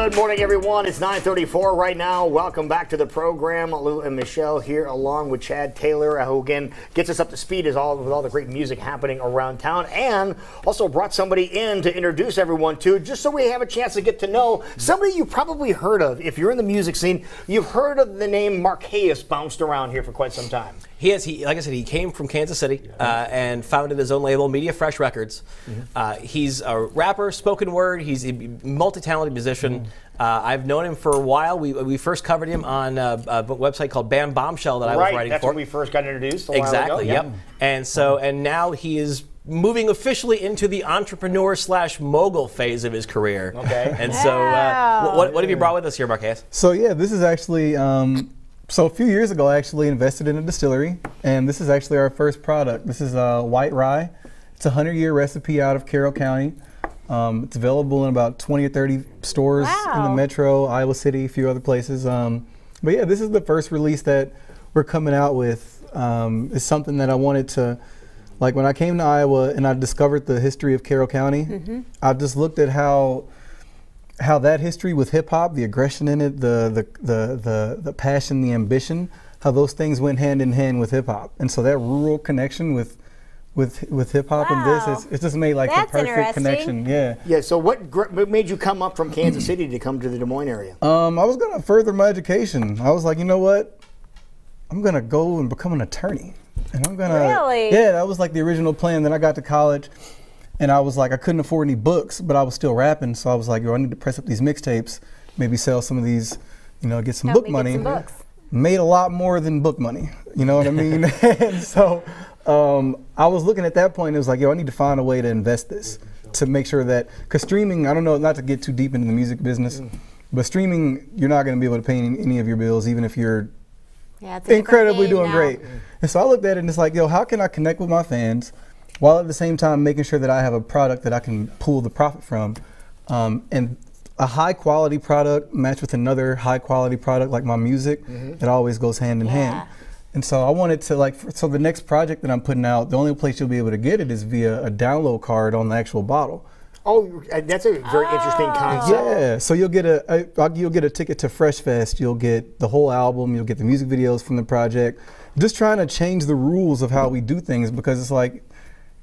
Good morning, everyone. It's 9:34 right now. Welcome back to the program. Lou and Michelle here, along with Chad Taylor, who again gets us up to speed with all the great music happening around town, and also brought somebody in to introduce everyone to, just so we have a chance to get to know somebody you probably heard of. If you're in the music scene, you've heard of the name Markaus bounced around here for quite some time. He is. Like I said, he came from Kansas City and founded his own label, Media Fresh Records. He's a rapper, spoken word. He's a multi-talented musician. I've known him for a while. We first covered him on a website called Bam Bombshell that I was writing that's for. When we first got introduced a while ago. Exactly, yep. And now he is moving officially into the entrepreneur/mogul phase of his career. Okay. And so what have you brought with us here, Markaus? So yeah, this is actually, so a few years ago I actually invested in a distillery, and this is actually our first product. This is white rye. It's a 100-year recipe out of Carroll County. It's available in about 20 or 30 stores in the metro, Iowa City, a few other places. But yeah, this is the first release that we're coming out with. It's something that I wanted to, like when I came to Iowa and I discovered the history of Carroll County, I just looked at how that history with hip hop, the aggression in it, the passion, the ambition, how those things went hand in hand with hip hop. And so that rural connection with hip hop and this, it's just made like the perfect connection. Yeah. Yeah. So what made you come up from Kansas City to come to the Des Moines area? I was gonna further my education. I was like, you know what? I'm gonna go and become an attorney. And I'm gonna yeah, that was like the original plan. Then I got to college and I was like, I couldn't afford any books, but I was still rapping. So I was like, yo, I need to press up these mixtapes, maybe sell some of these, you know, get some book money. Made a lot more than book money. You know what I mean? And so I was looking at that point, it was like, yo, I need to find a way to invest this to make sure that, because streaming, I don't know, not to get too deep into the music business, but streaming, you're not going to be able to pay any of your bills, even if you're incredibly doing great. And so I looked at it and it's like, yo, how can I connect with my fans while at the same time making sure that I have a product that I can pull the profit from, and a high quality product matched with another high quality product like my music, it always goes hand in hand. And so I wanted to so the next project that I'm putting out, the only place you'll be able to get it is via a download card on the actual bottle. Oh, that's a very interesting concept. Yeah, so you'll get a ticket to Fresh Fest, you'll get the whole album, you'll get the music videos from the project. Just trying to change the rules of how we do things, because it's like,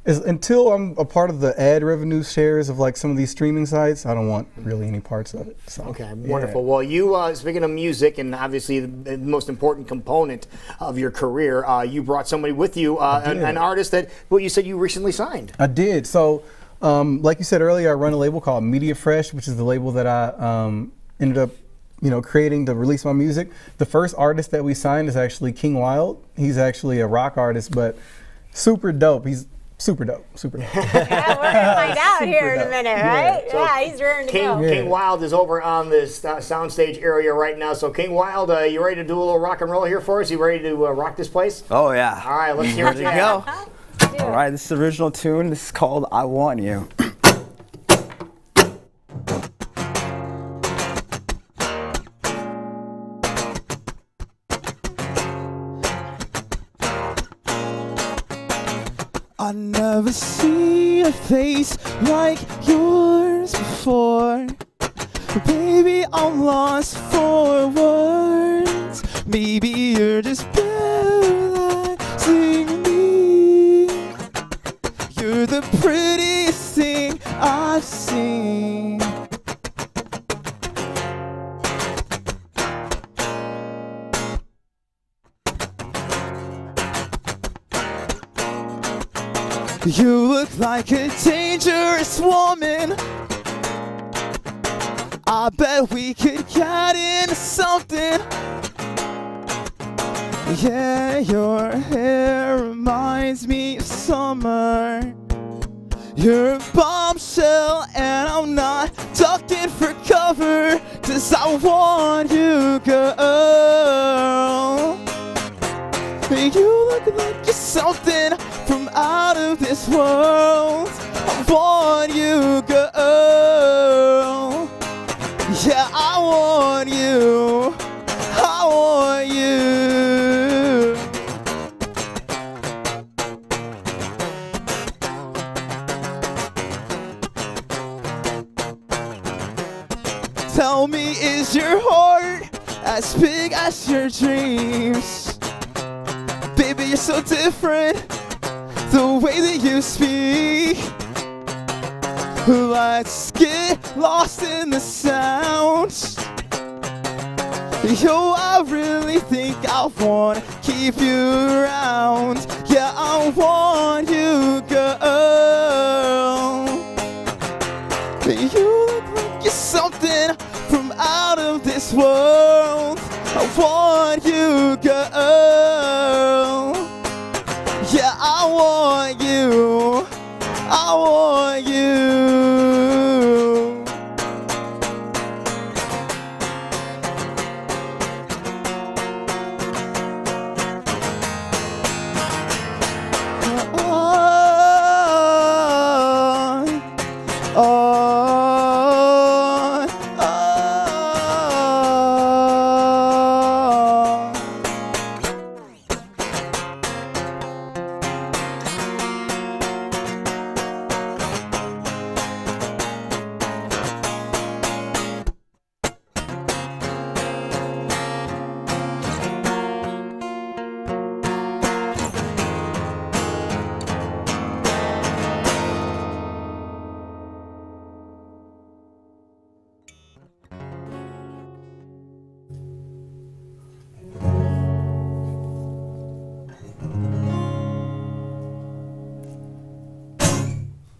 until I'm a part of the ad revenue shares of like some of these streaming sites, I don't want really any parts of it. So, okay, wonderful. Well, you, speaking of music, and obviously the most important component of your career, you brought somebody with you, an artist that, well, you said you recently signed. I did. So, like you said earlier, I run a label called Media Fresh, which is the label that I ended up, creating to release my music. The first artist that we signed is actually Wylde. He's actually a rock artist, but super dope. He's super dope, super dope. Yeah, we're gonna find out here in a minute, right? So yeah, he's ready to go. King Wylde is over on this soundstage area right now. So King Wylde, you ready to do a little rock and roll here for us? You ready to rock this place? Oh yeah. All right, let's hear it. Ready to go. All right, this is the original tune. This is called "I Want You." I never seen a face like yours before. Baby, I'm lost for words. Maybe you're just paralyzing me. You're the prettiest thing I've seen. You look like a dangerous woman. I bet we could get into something. Yeah, your hair reminds me of summer. You're a bombshell and I'm not ducking for cover, 'cause I want you, girl. You look like you're something from out of this world. I want you, girl. Yeah, I want you. I want you. Tell Tell me, is your heart as big as your dreams? Baby, you're so different, the way that you speak. Let's get lost in the sounds. Yo, I really think I wanna keep you around. Yeah, I want you, girl. You look like you're something from out of this world. I want you, girl. Yeah, I want you. I want you.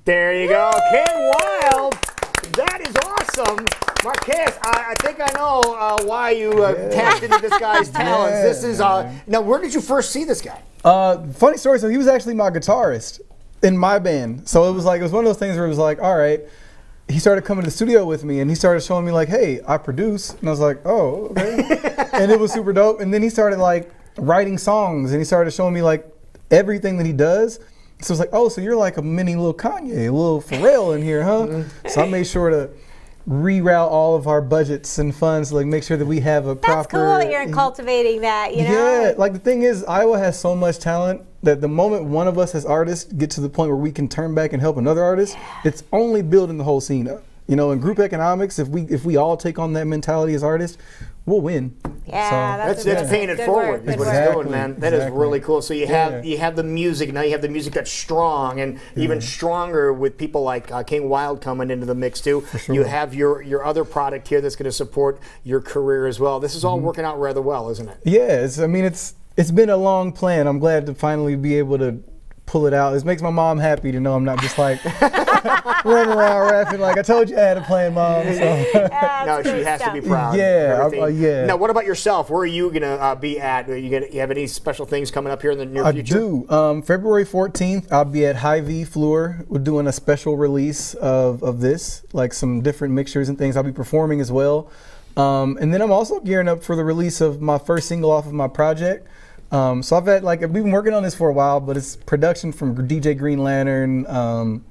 There you go, King Wyld. That is awesome. Markaus, I think I know why you tapped into this guy's talents. This is now. Where did you first see this guy? Funny story. So he was actually my guitarist in my band. So it was one of those things where it was like, all right. He started coming to the studio with me, and he started showing me like, hey, I produce, and I was like, oh, okay. And it was super dope. And then he started like writing songs, and he started showing me like everything that he does. So it's like, oh, so you're like a mini little Kanye, a little Pharrell in here, huh? So I made sure to reroute all of our budgets and funds, like make sure that we have a proper. That's cool that you're cultivating that, you know? Yeah, like the thing is, Iowa has so much talent that the moment one of us as artists get to the point where we can turn back and help another artist, it's only building the whole scene up. You know, in group economics, if we all take on that mentality as artists, we'll win. Yeah, so that's paying it forward. Is what it's doing, man. That is really cool. So you have the music now. You have the music that's strong and even stronger with people like King Wyld coming into the mix too. Sure. You have your other product here that's going to support your career as well. This is all working out rather well, isn't it? Yeah, it's been a long plan. I'm glad to finally be able to pull it out. It makes my mom happy to know I'm not just like running around rapping like I told you I had a plan, Mom. So. No, she has to be proud. Yeah, yeah. Now, what about yourself? Where are you gonna be at? You have any special things coming up here in the near future? I do. February 14th, I'll be at Hy-Vee Fleur. We're doing a special release of this, like some different mixtures and things. I'll be performing as well. And then I'm also gearing up for the release of my first single off of my project. So we've been working on this for a while, but it's production from DJ Green Lantern.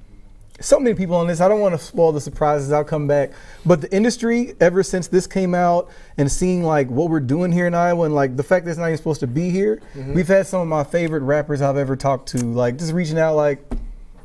So many people on this. I don't want to spoil the surprises. I'll come back. But the industry, ever since this came out and seeing like what we're doing here in Iowa and like the fact that it's not even supposed to be here, we've had some of my favorite rappers I've ever talked to, like just reaching out like,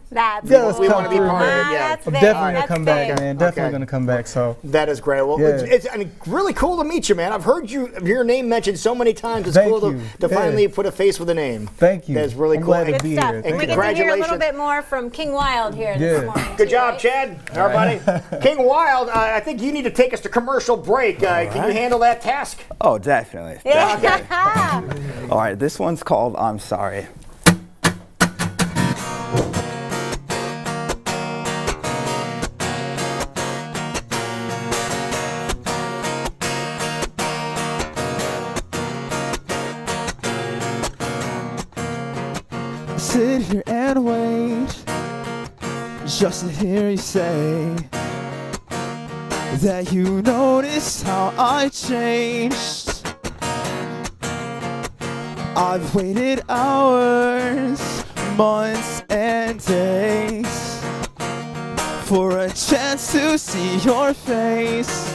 we want to be part of it. Yeah, I'm definitely gonna come back, man. Definitely gonna come back. So that is great. Well, it's really cool to meet you, man. I've heard your name mentioned so many times. It's cool to finally put a face with a name. Thank you. That's really cool. Glad to be here. And we get to hear a little bit more from King Wyld here this morning. Good job, Chad. Everybody. King Wyld, I think you need to take us to commercial break. Can you handle that task? Oh, definitely. Yeah. All right, this one's called I'm Sorry. Sit here and wait just to hear you say that you noticed how I changed. I've waited hours, months and days for a chance to see your face.